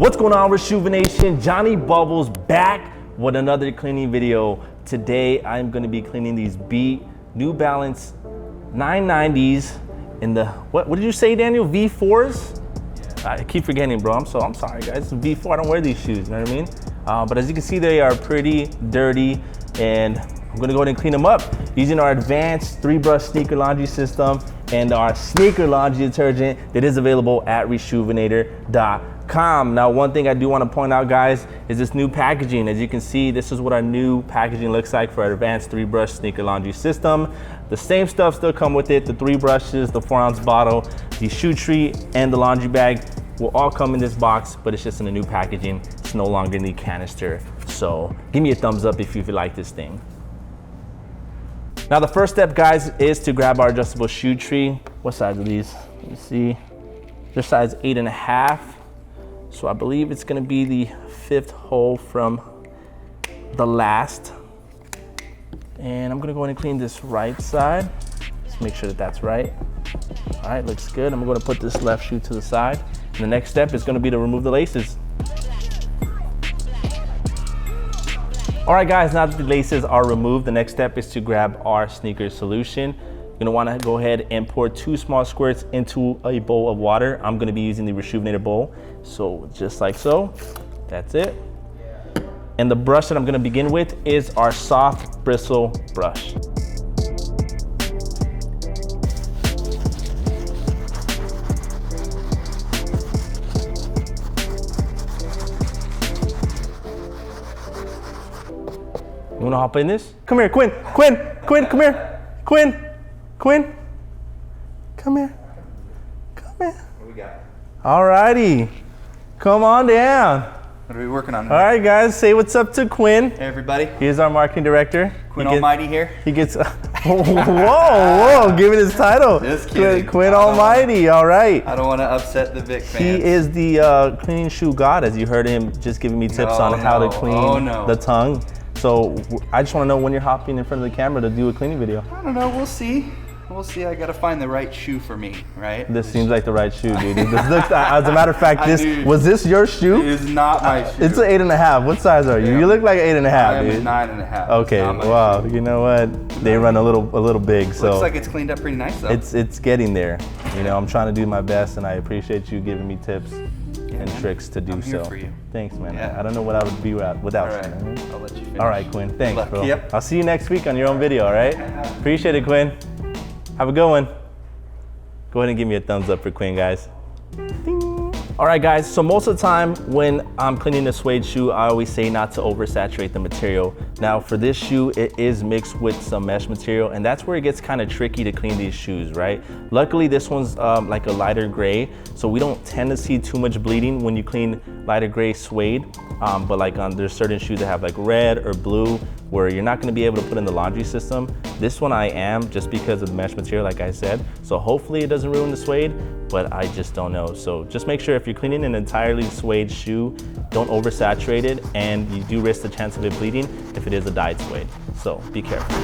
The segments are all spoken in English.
What's going on, Reshoevn8r Nation? Jonny Bubbles back with another cleaning video. Today I'm going to be cleaning these New Balance 990s in the, what did you say, Daniel? V4s? Yeah. I keep forgetting, bro. I'm sorry, guys. It's V4. I don't wear these shoes, you know what I mean? But as you can see, they are pretty dirty, and I'm going to go ahead and clean them up using our advanced 3-brush sneaker laundry system and our sneaker laundry detergent that is available at Reshoevn8r.com. Now, one thing I do want to point out, guys, is this new packaging. As you can see, this is what our new packaging looks like for our advanced 3-brush sneaker laundry system. The same stuff still come with it. The 3 brushes, the 4-ounce bottle, the shoe tree, and the laundry bag will all come in this box, but it's just in a new packaging. It's no longer in the canister. So give me a thumbs up if you like this thing. Now, the first step, guys, is to grab our adjustable shoe tree. What size are these? Let me see. They're size 8.5. So I believe it's gonna be the 5th hole from the last. And I'm gonna go ahead and clean this right side. Let's make sure that that's right. All right, looks good. I'm gonna put this left shoe to the side. And the next step is gonna be to remove the laces. All right, guys, now that the laces are removed, the next step is to grab our sneaker solution. You're gonna wanna go ahead and pour 2 small squirts into a bowl of water. I'm gonna be using the Reshoevn8r bowl. So just like so, that's it. And the brush that I'm gonna begin with is our soft bristle brush. You wanna hop in this? Come here, Quinn, come here. Quinn, come here. What we got? Alrighty, come on down. What are we working on? All right, guys, say what's up to Quinn. Hey, everybody. He's our marketing director. Quinn Almighty here. He gets, whoa, give it his title. Just kidding. Quinn Almighty, all right. I don't want to upset the Vic fans. He is the cleaning shoe god, as you heard him just giving me tips on how to clean the tongue. So I just want to know when you're hopping in front of the camera to do a cleaning video. I don't know, we'll see. We'll see. I got to find the right shoe for me, right? This seems like the right shoe, dude. This looks, as a matter of fact, was this your shoe? It is not my shoe. It's an 8.5. What size are you? Yeah. You look like an 8.5, I am dude. a 9.5. Okay, wow. Shoe. You know what? They run a little big. So looks like it's cleaned up pretty nice, though. It's getting there. You know, I'm trying to do my best, and I appreciate you giving me tips and tricks to do I'm so. Here for you. Thanks, man. Yeah. I don't know what I would be without all right. you. I'll let you finish. All right, Quinn. Thanks, bro. Yep. I'll see you next week on your own video, all right? Appreciate it, Quinn. Have a good one. Go ahead and give me a thumbs up for Quinn, guys. Ding. All right, guys, so most of the time when I'm cleaning a suede shoe, I always say not to oversaturate the material. Now, for this shoe, it is mixed with some mesh material, and that's where it gets kind of tricky to clean these shoes, right? Luckily, this one's like a lighter gray, so we don't tend to see too much bleeding when you clean lighter gray suede. But like there's certain shoes that have like red or blue where you're not gonna be able to put in the laundry system. This one I am, just because of the mesh material, like I said. So hopefully it doesn't ruin the suede, but I just don't know. So just make sure if you're cleaning an entirely suede shoe, don't oversaturate it, and you do risk the chance of it bleeding if it is a dyed suede. So be careful.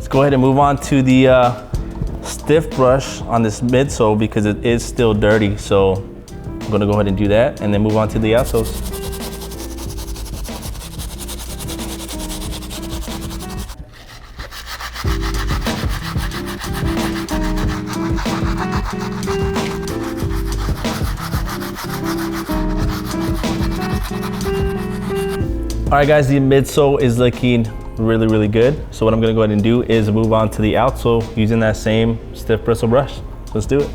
Go ahead and move on to the stiff brush on this midsole because it is still dirty. So I'm gonna go ahead and do that and then move on to the outsoles. All right, guys, the midsole is looking really good. So what I'm gonna go ahead and do is move on to the outsole using that same stiff bristle brush. Let's do it.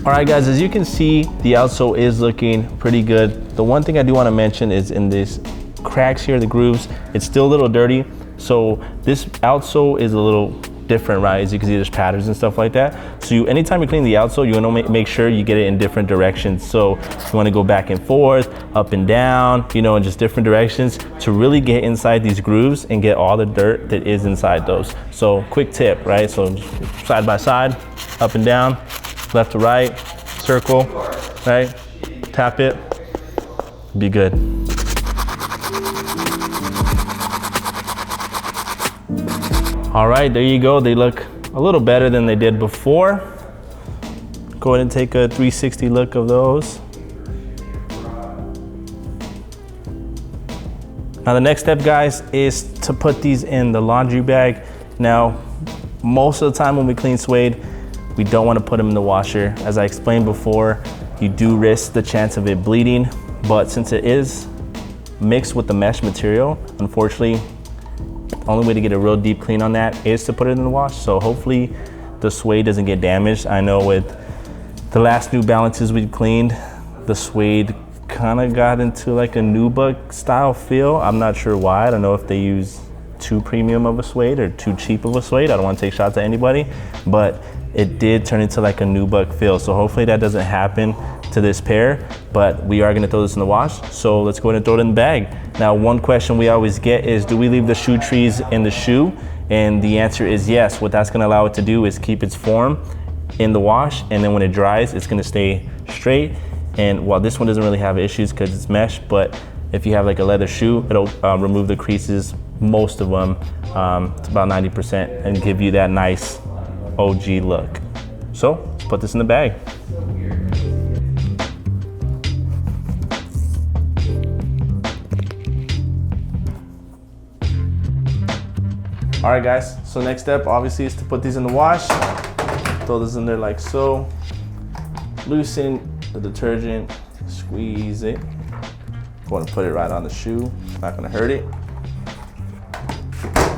All right, guys, as you can see, the outsole is looking pretty good. The one thing I do wanna mention is in this cracks here, the grooves, it's still a little dirty. So this outsole is a little different, right? As you can see, there's patterns and stuff like that. So anytime you clean the outsole, you want to make sure you get it in different directions. So you want to go back and forth, up and down, you know, in just different directions to really get inside these grooves and get all the dirt that is inside those. So quick tip, right? So side by side, up and down, left to right, circle, right? Tap it, be good. All right, there you go. They look a little better than they did before. Go ahead and take a 360 look of those. Now the next step, guys, is to put these in the laundry bag. Now, most of the time when we clean suede, we don't want to put them in the washer. As I explained before, you do risk the chance of it bleeding, but since it is mixed with the mesh material, unfortunately, the only way to get a real deep clean on that is to put it in the wash. So hopefully the suede doesn't get damaged. I know with the last New Balances we cleaned, the suede kind of got into like a nubuck style feel. I'm not sure why. I don't know if they use too premium of a suede or too cheap of a suede. I don't want to take shots at anybody, but it did turn into like a nubuck feel. So hopefully that doesn't happen to this pair, but we are gonna throw this in the wash. So let's go ahead and throw it in the bag. Now, one question we always get is, do we leave the shoe trees in the shoe? And the answer is yes. What that's gonna allow it to do is keep its form in the wash, and then when it dries, it's gonna stay straight. And while this one doesn't really have issues because it's mesh, but if you have like a leather shoe, it'll remove the creases, most of them, to about 90%, and give you that nice OG look. So let's put this in the bag. All right, guys, so next step obviously is to put these in the wash. Throw this in there like so. Loosen the detergent, squeeze it. Go ahead and put it right on the shoe. Not gonna hurt it.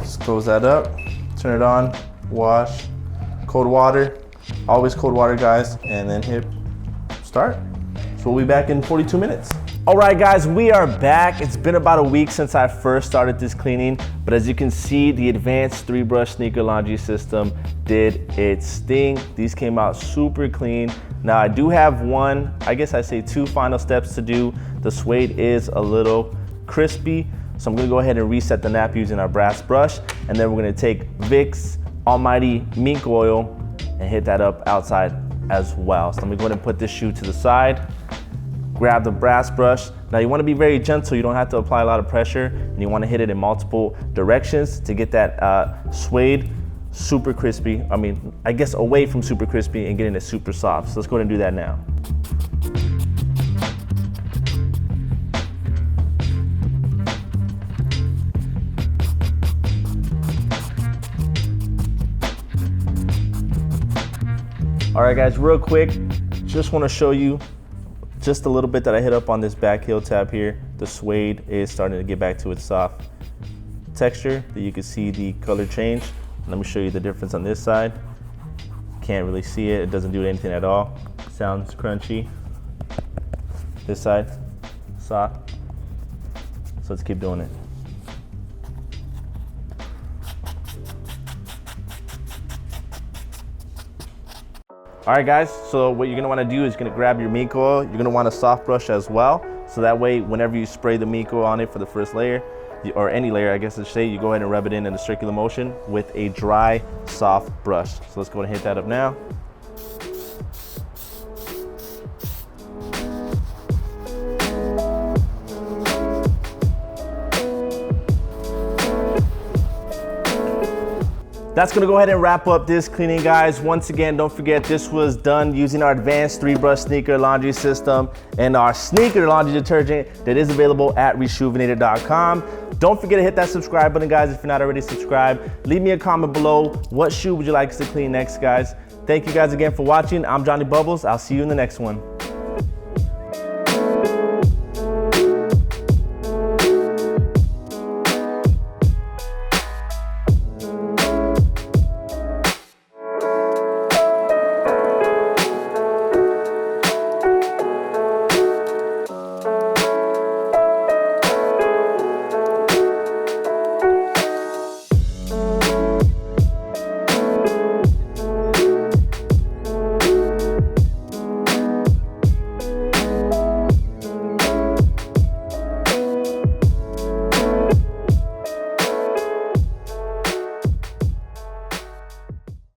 Just close that up, turn it on, wash. Cold water, always cold water, guys, and then hit start. So we'll be back in 42 minutes. All right, guys, we are back. It's been about a week since I first started this cleaning, but as you can see, the advanced 3-brush sneaker laundry system did its thing. These came out super clean. Now I do have one, I guess I say 2 final steps to do. The suede is a little crispy, so I'm gonna go ahead and reset the nap using our brass brush, and then we're gonna take Vicks Almighty Mink oil and hit that up outside as well. So let me go ahead and put this shoe to the side. Grab the brass brush. Now you want to be very gentle. You don't have to apply a lot of pressure, and you want to hit it in multiple directions to get that suede super crispy. I mean, I guess away from super crispy and getting it super soft. So let's go ahead and do that now. All right, guys, real quick, just want to show you just a little bit that I hit up on this back heel tab here. The suede is starting to get back to its soft texture that you can see the color change. Let me show you the difference on this side. Can't really see it. It doesn't do anything at all. Sounds crunchy. This side, soft. So let's keep doing it. All right, guys, so what you're gonna wanna do is you're gonna grab your Mink oil. You're gonna want a soft brush as well. So that way, whenever you spray the Mink oil on it for the first layer, or any layer, I guess I should say, you go ahead and rub it in a circular motion with a dry, soft brush. So let's go ahead and hit that up now. That's gonna go ahead and wrap up this cleaning, guys. Once again, don't forget this was done using our advanced 3-brush sneaker laundry system and our sneaker laundry detergent that is available at Reshoevn8r.com. Don't forget to hit that subscribe button, guys, if you're not already subscribed. Leave me a comment below. What shoe would you like us to clean next, guys? Thank you guys again for watching. I'm Jonny Bubbles. I'll see you in the next one.